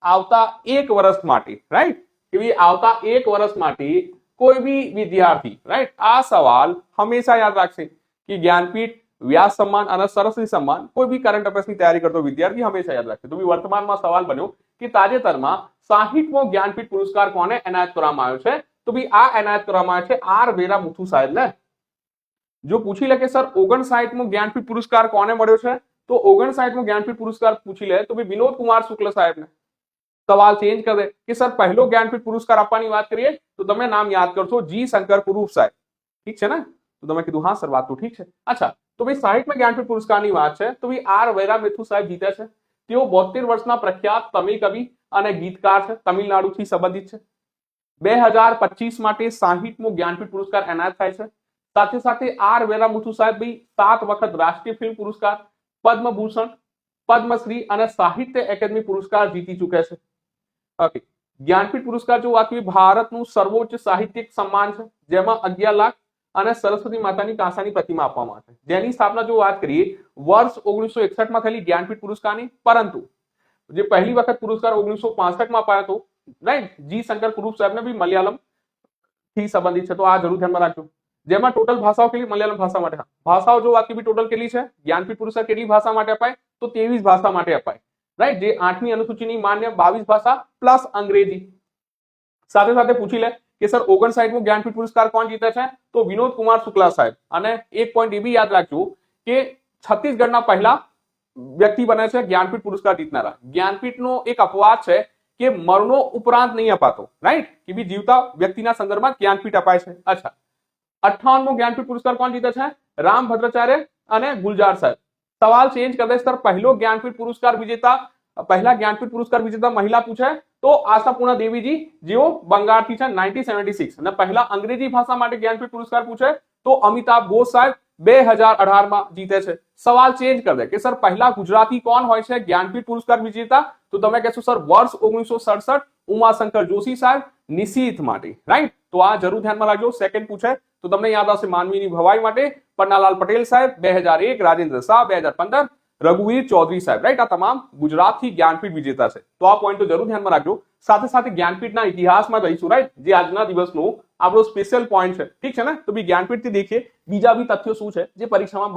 આવતા એક વર્ષ માટે, રાઈટ, કે આવતા એક વર્ષ માટે કોઈ બી વિદ્યાર્થી, રાઈટ, આ સવાલ હંમેશા યાદ રાખશે કે જ્ઞાનપીઠ, વ્યાસ સન્માન અને સરસ્વતી સન્માન કોઈ બી કરંટ અફેર્સની તૈયારી કરતો વિદ્યાર્થી હંમેશા યાદ રાખશે. તો વર્તમાનમાં સવાલ બન્યો કે તાજેતરમાં 60મો જ્ઞાનપીઠ પુરસ્કાર કોને એનાયત કરવામાં આવ્યો છે? તો ભાઈ આ એનાયત કરવામાં આવ્યો છે આર વેરા મુથુ સાહેબને. જો પૂછી લે કે સર 59મો જ્ઞાનપીઠ પુરસ્કાર કોને મળ્યો છે, તો 59મો જ્ઞાનપીઠ પુરસ્કાર પૂછી લે તો ભાઈ વિનોદ કુમાર શુક્લ સાહેબને. સવાલ ચેન્જ કરી દે કે સર પહેલો જ્ઞાનપીઠ પુરસ્કાર આપવાની વાત કરીએ તો તમે નામ યાદ કરશો જી શંકર કુરૂપ સાહેબ. ઠીક છે ને? તો તમે કીધું હા સર વાત તો ઠીક છે. અચ્છા, તો ભાઈ 60મા જ્ઞાનપીઠ પુરસ્કારની વાત છે તો ભાઈ આર વેરા મેથુ સાહેબ જીતે છે. તેઓ 72 વર્ષના પ્રખ્યાત તમિલ કવિ અને ગીતકાર છે, તમિલનાડુથી સંબંધિત છે. 2025 માટે 60મો જ્ઞાનપીઠ પુરસ્કાર એનાયત થાય છે. સાથે સાથે આર વેરા મુથુ સાહેબ ભાઈ 7 વખત રાષ્ટ્રીય ફિલ્મ પુરસ્કાર, પદ્મભૂષણ, પદ્મશ્રી અને સાહિત્ય એકેડમી પુરસ્કાર જીતી ચૂક્યા છે. ઓકે, જ્ઞાનપીઠ પુરસ્કાર જો વાત કરીએ ભારતનું સર્વોચ્ચ સાહિત્યિક સન્માન છે, જેમાં 11 લાખ અને સરસ્વતી માતાની કાંસાની પ્રતિમા આપવામાં આવે છે. જેની સ્થાપના જો વાત કરીએ વર્ષ 1961 માં થયેલી જ્ઞાનપીઠ પુરસ્કારની, પરંતુ જે પહેલી વખત પુરસ્કાર 1965 માં અપાયો હતો, રાઈટ, જી શંકર કુરૂપ સાહેબને બી મલયાલમ થી સંબંધિત છે. તો આ જરૂર ધ્યાનમાં રાખજો. જેમાં ટોટલ ભાષાઓ કેટલી? મલયાલમ ભાષા માટે. ભાષાઓ જો વાત કરીએ ટોટલ કેટલી છે? જ્ઞાનપીઠ પુરસ્કાર કેટલી ભાષા માટે અપાય? તો 23 ભાષા માટે અપાય, રાઈટ, જે 8મી અનુસૂચિની માન્ય 22 ભાષા પ્લસ અંગ્રેજી. સાથે સાથે પૂછી લે કે સર 59મો જ્ઞાનપીઠ પુરસ્કાર કોણ જીતે છે? તો વિનોદ કુમાર શુક્લા સાહેબ. અને એક પોઈન્ટ એ બી યાદ રાખજો કે છત્તીસગઢના પહેલા વ્યક્તિ બને છે જ્ઞાનપીઠ પુરસ્કાર જીતનારા. જ્ઞાનપીઠનો એક અપવાદ છે કે મરણો ઉપરાંત નહીં અપાતો, રાઈટ, કે બી જીવતા વ્યક્તિના સંદર્ભમાં જ્ઞાનપીઠ અપાય છે. અચ્છા, 58મો જ્ઞાનપીઠ પુરસ્કાર કોણ જીતે છે? રામ ભદ્રાચાર્ય અને ગુલજાર સાહેબ. સવાલ ચેન્જ કરી દે સર પહેલો જ્ઞાનપીઠ પુરસ્કાર વિજેતા, પહેલા જ્ઞાનપીઠ પુરસ્કાર વિજેતા મહિલા પૂછે તો આશાપૂર્ણા દેવીજી, જેઓ બંગાળથી છે, 1976. અને પહેલા અંગ્રેજી ભાષા માટે જ્ઞાનપીઠ પુરસ્કાર પૂછે તો અમિતાભ ઘોષ સાહેબ 2018 માં જીતે છે. સવાલ ચેન્જ કરી દે કે સર પહેલા ગુજરાતી કોણ હોય છે જ્ઞાનપીઠ પુરસ્કાર વિજેતા? તો તમે કહેશો સર વર્ષ 1967 ઉમાશંકર જોશી સાહેબ, નિશીથ માટે, રાઈટ. તો આ જરૂર ધ્યાનમાં રાખજો. સેકન્ડ પૂછે તો તમને યાદ આવશે માનવીની ભવાઈ માટે પન્નાલાલ પટેલ સાહેબ 2001, રાજેન્દ્ર શાહ 2015, રઘુવીર ચૌધરી સાહેબ, રાઈટ. આ તમામ ગુજરાતથી જ્ઞાનપીઠ વિજેતા છે. તો આ પોઈન્ટ તો જરૂર ધ્યાનમાં રાખજો. સાથે સાથે જ્ઞાનપીઠના ઇતિહાસમાં રહીશું, રાઈટ, જે આજના દિવસનો આપણો સ્પેશિયલ પોઈન્ટ છે. ઠીક છે ને? તો બી જ્ઞાનપીઠથી દેખીએ બીજા બી તથ્યો શું છે જે પરીક્ષામાં